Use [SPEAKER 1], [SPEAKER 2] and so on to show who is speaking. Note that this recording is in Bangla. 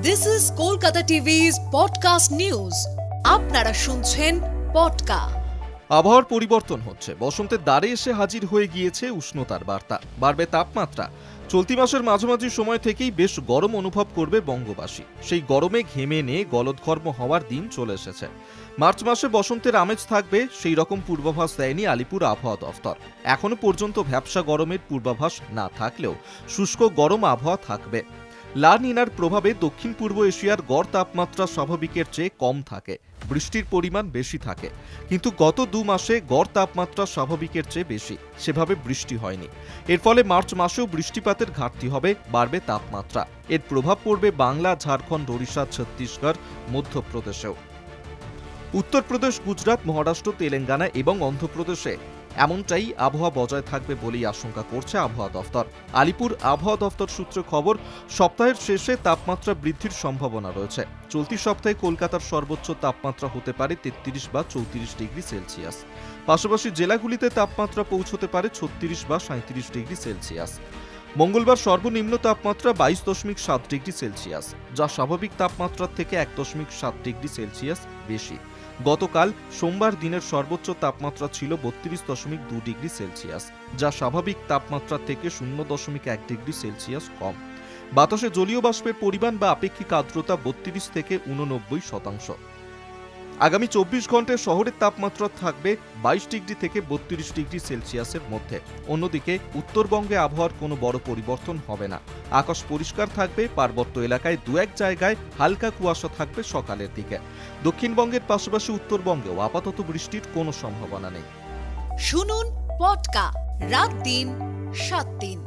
[SPEAKER 1] This is Kolkata TV's podcast news. আপনারা শুনছেন পডকা।
[SPEAKER 2] আবহাওয়ার পরিবর্তন হচ্ছে, বসন্তের দ্বারে এসে হাজির হয়ে গিয়েছে উষ্ণতার বার্তা। বাড়বে তাপমাত্রা। চলতি মাসের মাঝামাঝি সময় থেকেই বেশ গরম অনুভব করবে বঙ্গবাসী। সেই গরমে ঘেমে নিয়ে গলদঘর্ম হওয়ার দিন চলে এসেছে। মার্চ মাসে বসন্তের আমেজ থাকবে সেই রকম পূর্বাভাস দেয়নি আলিপুর আবহাওয়া দফতর। এখনো পর্যন্ত ভ্যাপসা গরমের পূর্বাভাস না থাকলেও শুষ্ক গরম আবহাওয়া থাকবে। লা নিনার প্রভাবে দক্ষিণ পূর্ব এশিয়ার গড় তাপমাত্রা স্বাভাবিকের চেয়ে কম থাকে, বৃষ্টির পরিমাণ বেশি থাকে। কিন্তু গত 2 মাসে গড় তাপমাত্রা স্বাভাবিকের চেয়ে বেশি, সেভাবে বৃষ্টি হয়নি। এর ফলে মার্চ মাসেও বৃষ্টিপাতের ঘাটতি হবে, বাড়বে তাপমাত্রা। এর প্রভাব পড়বে বাংলা, ঝাড়খণ্ড, ওড়িশা, ছত্তিশগড়, মধ্যপ্রদেশেও। উত্তরপ্রদেশ, গুজরাট, মহারাষ্ট্র, তেলেঙ্গানা এবং অন্ধ্রপ্রদেশে এমনটাই আবহাওয়া বজায় থাকবে বলেই আশঙ্কা করছে আবহাওয়া দফতর। আলিপুর আবহাওয়া দফতর সূত্রে খবর, সপ্তাহের শেষে তাপমাত্রা বৃদ্ধির সম্ভাবনা রয়েছে। চলতি সপ্তাহে কলকাতার সর্বোচ্চ তাপমাত্রা হতে পারে 33 বা 34 ডিগ্রি সেলসিয়াস। পাশাপাশি জেলাগুলিতে তাপমাত্রা পৌঁছতে পারে 36 বা 37 ডিগ্রি সেলসিয়াস। মঙ্গলবার সর্বনিম্ন তাপমাত্রা 22.7 ডিগ্রি সেলসিয়াস, যা স্বাভাবিক তাপমাত্রার থেকে 1.7 ডিগ্রি সেলসিয়াস বেশি। গতকাল সোমবার দিনের সর্বোচ্চ তাপমাত্রা ছিল 32.2 ডিগ্রি সেলসিয়াস, যা স্বাভাবিক তাপমাত্রা থেকে 0.1 ডিগ্রি সেলসিয়াস কম। বাতাসে জলীয় বাষ্পের পরিমাণ বা আপেক্ষিক আর্দ্রতা 32 থেকে 89%। আগামী 24 ঘন্টায় শহরের তাপমাত্রা থাকবে 22 ডিগ্রি থেকে 32 ডিগ্রি সেলসিয়াসের মধ্যে। অন্যদিকে উত্তরবঙ্গে আবহাওয়ার কোনো বড় পরিবর্তন হবে না। আকাশ পরিষ্কার থাকবে, পার্বত্য এলাকায় 2-1 জায়গায় হালকা কুয়াশা থাকবে সকালের দিকে। দক্ষিণবঙ্গের পাশাপাশি উত্তরবঙ্গেও আপাতত বৃষ্টির কোনো সম্ভাবনা নেই।
[SPEAKER 1] শুনুন পডকা, রাত দিন 7 দিন।